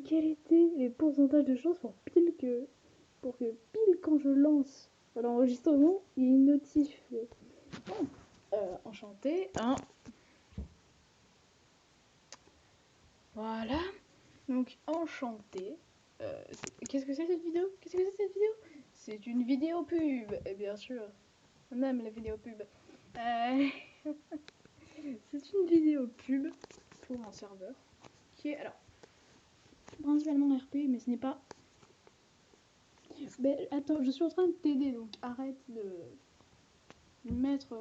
Quel était les pourcentages de chances pour que pile quand je lance l'enregistrement, il y ait une notif. Enchanté, hein. Voilà. Donc enchanté. Qu'est-ce que c'est cette vidéo? C'est une vidéo pub, et bien sûr. On aime la vidéo pub. C'est une vidéo pub pour un serveur qui est alors principalement RP, mais ce n'est pas. Mais attends, je suis en train de t'aider, donc arrête de mettre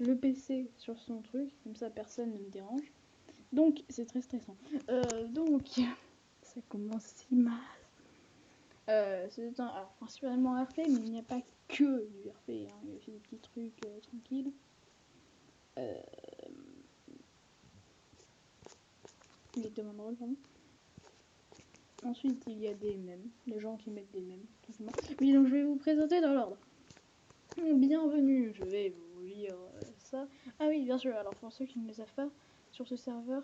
le PC sur son truc, comme ça personne ne me dérange. Donc c'est très stressant. Donc ça commence si mal. C'est alors, principalement RP, mais il n'y a pas que du RP, hein. Il y a aussi des petits trucs tranquilles. Les demandes de rôle, pardon. Ensuite, il y a des mèmes, les gens qui mettent des mèmes, tout simplement. Oui, donc je vais vous présenter dans l'ordre. Bienvenue, je vais vous lire ça. Ah oui, bien sûr, alors pour ceux qui ne le savent pas, sur ce serveur,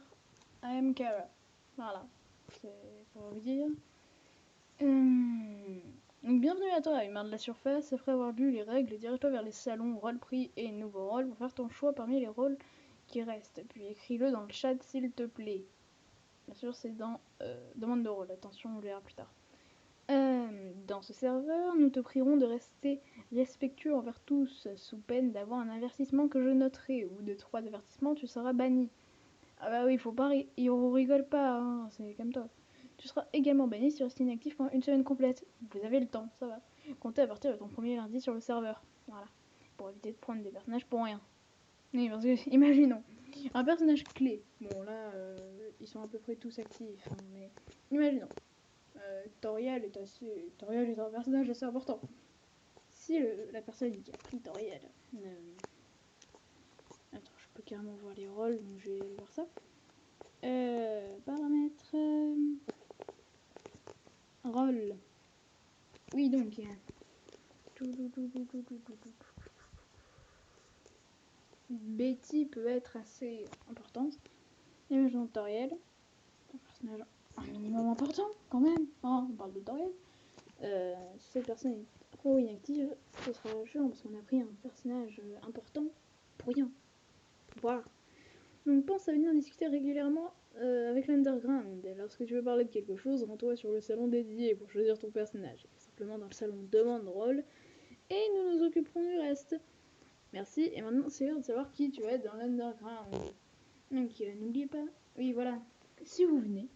I am Kara. Voilà, c'est pour vous dire. Donc bienvenue à toi, humain de la surface. Après avoir lu les règles, dirige-toi vers les salons, rôle-prix et nouveaux rôles pour faire ton choix parmi les rôles qui restent. Puis écris-le dans le chat s'il te plaît. Bien sûr, c'est dans demande de rôle. Attention, on le verra plus tard. Dans ce serveur, nous te prierons de rester respectueux envers tous, sous peine d'avoir un avertissement que je noterai. Au bout de 3 avertissements, tu seras banni. Ah bah oui, faut pas on rigole pas, hein, c'est comme toi. Tu seras également banni si tu restes inactif pendant une semaine complète. Vous avez le temps, ça va. Comptez à partir de ton premier lundi sur le serveur. Voilà. Pour éviter de prendre des personnages pour rien. Oui, parce que, imaginons, un personnage clé. Bon, là, ils sont à peu près tous actifs, hein, mais imaginons. Toriel est un personnage assez important. Si la personne qui a pris Toriel. Attends, je peux carrément voir les rôles, donc je vais aller voir ça. Paramètres. Rôle. Oui, donc. Betty peut être assez importante. Imaginons Toriel. Un personnage un minimum important, quand même. Hein, on parle de Toriel. Si cette personne est trop inactive, ce sera chiant parce qu'on a pris un personnage important pour rien. Voilà. Donc pense à venir discuter régulièrement avec l'Underground. Et lorsque tu veux parler de quelque chose, rends-toi sur le salon dédié pour choisir ton personnage. Simplement dans le salon demande rôle. Et nous nous occuperons du reste. Merci. Et maintenant, c'est l'heure de savoir qui tu es dans l'Underground. Donc n'oubliez pas. Oui, voilà. Si vous venez,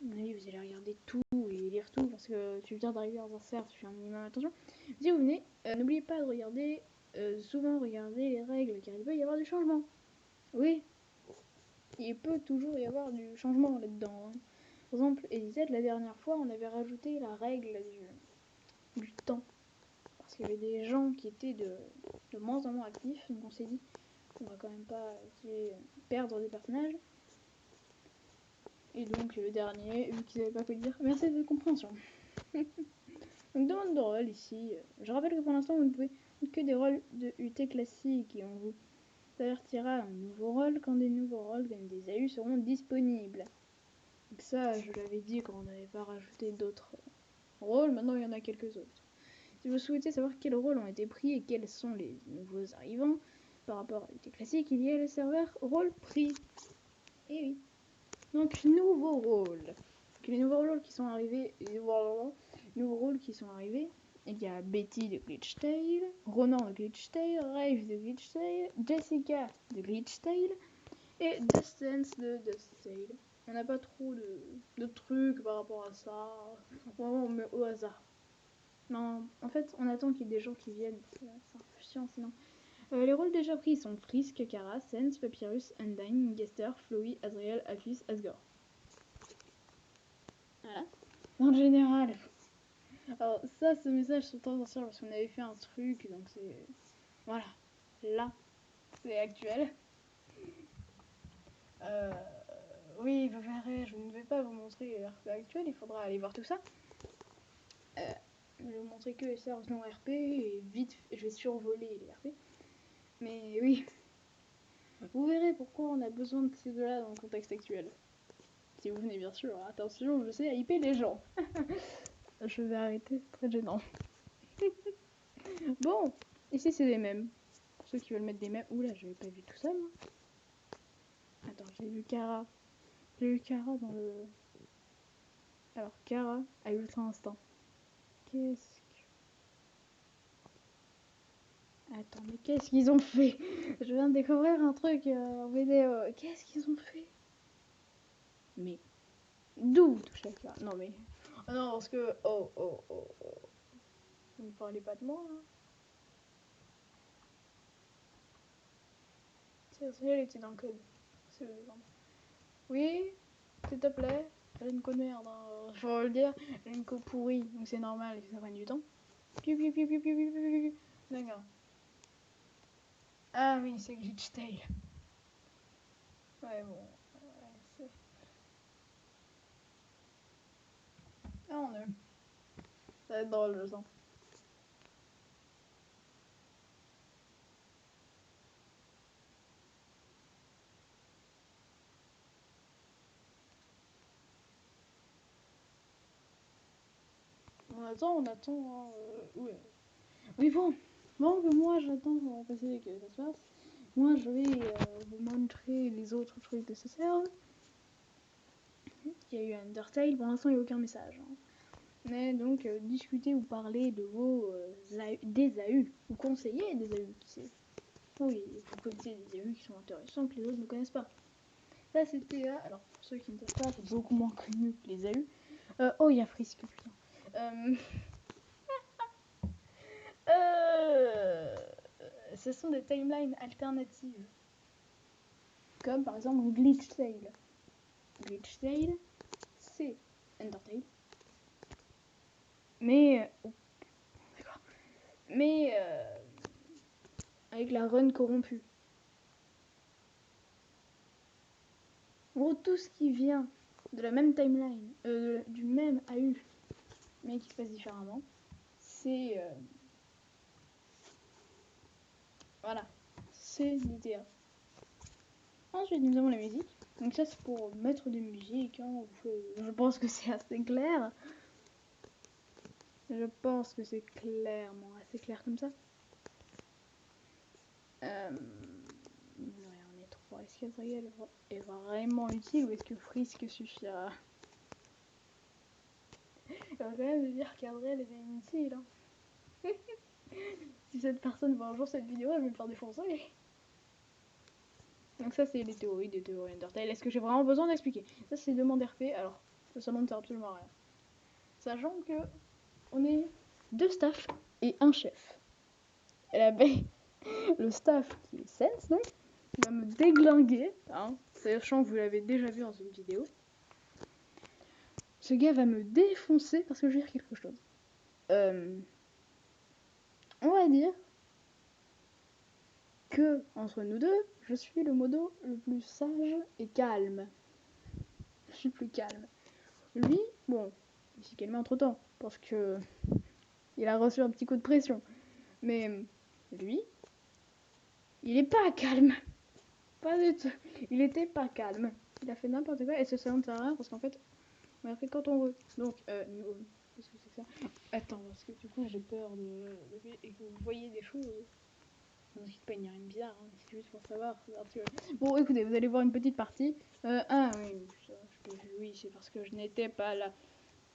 oui, vous allez regarder tout et lire tout parce que tu viens d'arriver dans un cercle, tu fais un minimum attention. Si vous venez, n'oubliez pas de regarder, souvent regarder les règles car il peut y avoir du changement. Oui, il peut toujours y avoir du changement là-dedans. Hein. Par exemple, Elisette, la dernière fois, on avait rajouté la règle du temps. Parce qu'il y avait des gens qui étaient de moins en moins actifs, donc on s'est dit qu'on va quand même pas perdre des personnages. Et donc le dernier, vu qu'ils n'avaient pas quoi dire, merci de votre compréhension. Donc demande de rôle ici. Je rappelle que pour l'instant vous ne pouvez que des rôles de UT classiques et on vous avertira un nouveau rôle quand des nouveaux rôles comme des AU seront disponibles. Donc ça je l'avais dit quand on n'avait pas rajouté d'autres rôles, maintenant il y en a quelques autres. Si vous souhaitez savoir quels rôles ont été pris et quels sont les nouveaux arrivants par rapport à l'UT classique, il y a le serveur rôle prix. Et oui. Donc nouveaux rôles. Les nouveaux rôles qui sont arrivés, il y a Betty de Glitchtail, Ronan de Glitchtail, Rave de Glitchtail, Jessica de Glitchtail et Distance de Dusttail. On n'a pas trop de trucs par rapport à ça. Vraiment, on met au hasard. Non, en fait, on attend qu'il y ait des gens qui viennent. C'est un peu chiant sinon. Les rôles déjà pris sont Frisk, Kara, Sense, Papyrus, Undyne, Gester, Flowey, Azrael, Alphys, Asgore. Voilà. En général. Alors ça, ce message sur temps ancien parce qu'on avait fait un truc, donc c'est... Voilà. Là, c'est actuel. Oui, vous verrez, je ne vais pas vous montrer l'RP actuel, il faudra aller voir tout ça. Je vais vous montrer que les serveurs non RP, et vite, je vais survoler les RP. Mais oui. Vous verrez pourquoi on a besoin de ces deux-là dans le contexte actuel. Si vous venez, bien sûr. Attention, je sais hyper les gens. Je vais arrêter, c'est très gênant. Bon, ici c'est des mèmes. Pour ceux qui veulent mettre des mèmes. Oula, je l'ai pas vu tout ça, moi. Attends, j'ai vu Kara. J'ai vu Kara dans le... Alors, Kara a Ultra Instinct. Qu'est-ce que... Attends, mais qu'est-ce qu'ils ont fait? Je viens de découvrir un truc en vidéo. Qu'est-ce qu'ils ont fait? Mais... D'où touche la Kara? Non, mais... Oh non, parce que... Oh. Vous ne parlez pas de moi, hein. C'est elle était dans le code. Oui, s'il te plaît. Elle a une code merde, hein. Faut le dire. Elle a une code pourrie, donc c'est normal que ça prenne du temps. D'accord. Ah oui, c'est Glitch Tail. Ouais, bon. Ouais, ah, on est. Ça va être drôle, je sens. On attend. Hein, ouais. Oui, bon. Bon, que moi j'attends pour passer que ça se passe. Moi je vais vous montrer les autres trucs de ce serve. Il y a eu Undertale, pour l'instant il n'y a aucun message. Hein. Mais donc discuter ou parler de vos des AU, ou conseiller des AU, qui sait. Oui, vous connaissez des AU qui sont intéressants que les autres ne connaissent pas. Ça c'était alors pour ceux qui ne savent pas, c'est beaucoup moins connu que les AU. Oh, il y a Frisk, putain. Ce sont des timelines alternatives. Comme par exemple Glitch Tail. Glitch Tail, c'est Undertale. Mais. Mais. Avec la run corrompue. En gros, tout ce qui vient de la même timeline, du même AU, mais qui se passe différemment, c'est. Voilà. C'est l'idée. Ensuite, nous avons la musique. Donc, ça, c'est pour mettre des musiques. Hein. Je pense que c'est assez clair. Je pense que c'est clairement assez clair comme ça. On est trop. Est-ce qu'Azrael est vraiment utile ou est-ce que Frisk suffira? Il va quand même me dire qu'Azrael est inutile. Hein. Si cette personne voit un jour cette vidéo, elle va me faire défoncer. Donc ça, c'est les théories des théories Undertale. Est-ce que j'ai vraiment besoin d'expliquer? Ça, c'est demande RP. Alors, ça ne sert absolument à rien. Sachant que on est 2 staffs et un chef. Le staff qui est Sense, donc, va me déglinguer, hein, sachant que vous l'avez déjà vu dans une vidéo. Ce gars va me défoncer parce que je vais dire quelque chose. On va dire que, entre nous deux, je suis le modo le plus sage et calme. Je suis plus calme. Lui, bon, il s'est calmé entre temps, parce que il a reçu un petit coup de pression. Mais lui, il est pas calme. Pas du tout. Il était pas calme. Il a fait n'importe quoi et ça sert à rien parce qu'en fait, on a fait quand on veut. Donc, qu'est-ce que c'est que ça? Attends, parce que du coup, j'ai peur et que vous voyez des choses. Ne vous inquiétez pas, il n'y a rien de bizarre, hein. C'est juste pour savoir. Bon, écoutez, vous allez voir une petite partie. Oui, oui, c'est parce que je n'étais pas là.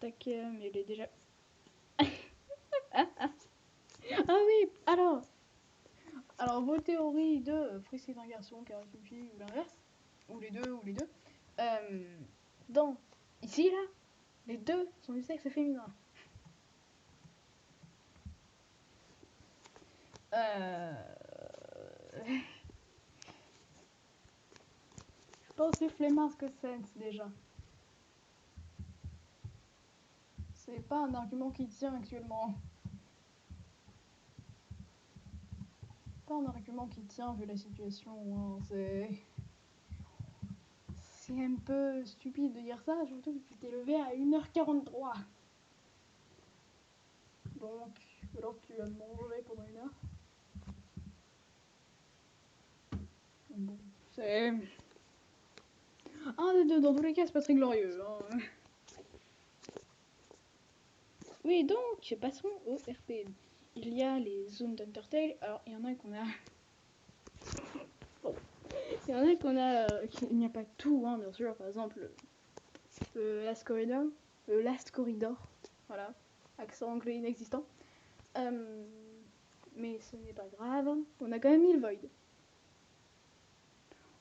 Tac, mais il est déjà. Ah oui, alors vos théories de Frisk est un garçon, Kara est une fille, ou l'inverse, ou les deux, dans, ici, là, les deux sont du sexe féminin. Je pense que c'est flemmard que Sense, déjà. C'est pas un argument qui tient actuellement. Pas un argument qui tient vu la situation, hein. C'est un peu stupide de dire ça, surtout que tu t'es levé à 1h43. Donc, alors que tu vas manger pendant 1 heure. Bon. C'est... Un des deux, dans tous les cas, c'est pas très glorieux. Hein. Oui, donc, passons au RP. Il y a les zones d'Undertale. Alors, il y en a qu'on a... Il y en a qu'on a... Il n'y a pas tout, hein, bien sûr. Par exemple, le Last Corridor. Le Last Corridor. Voilà. Accent anglais inexistant. Mais ce n'est pas grave. On a quand même mis le Void.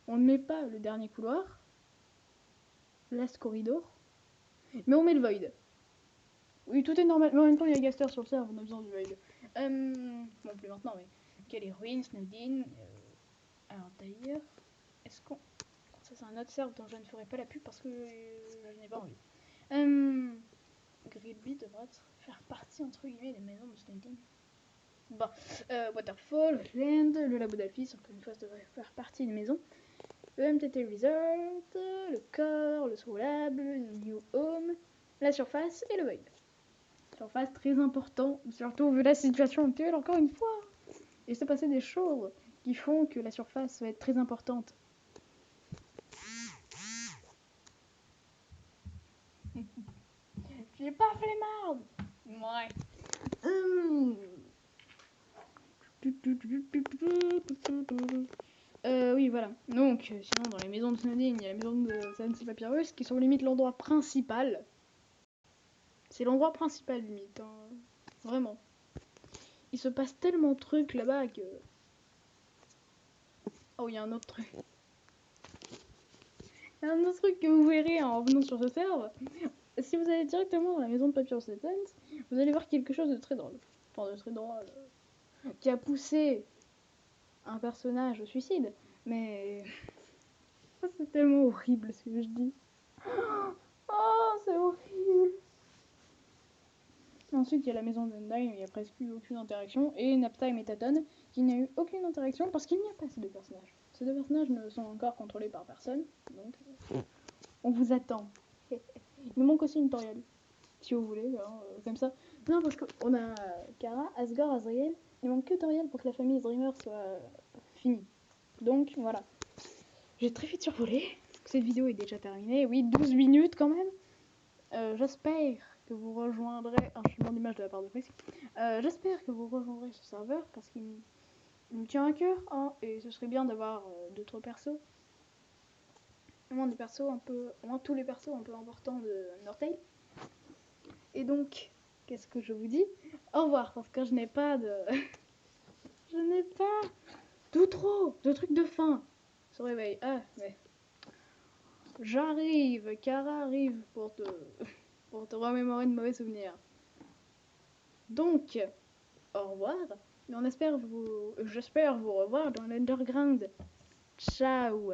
On ne met pas le dernier couloir. Last Corridor. Mais on met le Void. Oui, tout est normal. Mais en même temps, il y a Gaster sur le serveur, on a besoin du Void. Bon, plus maintenant, mais... Ok, les ruines, Snowdin. Alors d'ailleurs, est-ce qu'on... Ça, c'est un autre serveur dont je ne ferai pas la pub parce que je n'ai pas envie. Grillby devrait faire partie, entre guillemets, des maisons de Snowdin. Bon, Waterfall, Land, le labo d'Alphys, encore une fois, ça devrait faire partie des maisons. Le MTT Resort, le Core, le Soul Lab, le New Home, la surface et le Void. Surface très important, surtout vu la situation actuelle, encore une fois. Il s'est passé des choses qui font que la surface va être très importante. J'ai pas fait les mardes. Ouais. Oui, voilà. Donc, sinon, dans les maisons de Snowdin, il y a la maison de Zancy Papyrus, qui sont limite l'endroit principal. C'est l'endroit principal, limite. Hein. Vraiment. Il se passe tellement de trucs là-bas que... Oh, il y a un autre truc. Il y a un autre truc que vous verrez en revenant sur ce serveur. Si vous allez directement dans la maison de Papyrus Essence, vous allez voir quelque chose de très drôle. Enfin, de très drôle. Qui a poussé un personnage au suicide. Mais... Oh, c'est tellement horrible ce que je dis. Oh, c'est horrible. Ensuite, il y a la maison d'Undyne, il n'y a presque eu aucune interaction. Et Naptime et Taton, qui n'a eu aucune interaction parce qu'il n'y a pas ces deux personnages. Ces deux personnages ne sont encore contrôlés par personne. Donc, on vous attend. Il nous manque aussi une Toriel. Si vous voulez, hein, comme ça. Non, parce qu'on a Kara, Asgore, Azrael. Il manque que Toriel pour que la famille Dreamer soit finie. Donc, voilà. J'ai très vite survolé. Cette vidéo est déjà terminée. Oui, 12 minutes quand même. J'espère que vous rejoindrez un changement d'image de la part de Flex. J'espère que vous rejoindrez ce serveur parce qu'il me tient à cœur. Hein, et ce serait bien d'avoir d'autres persos. Au moins des persos un peu. Au moins tous les persos un peu importants de Undertale. Et donc, qu'est-ce que je vous dis? Au revoir, parce que je n'ai pas de... je n'ai pas tout trop de trucs de fin. Se réveille. Ah, mais... J'arrive, Kara arrive pour te remémorer de mauvais souvenirs. Donc, au revoir. Et j'espère vous revoir dans l'Underground. Ciao.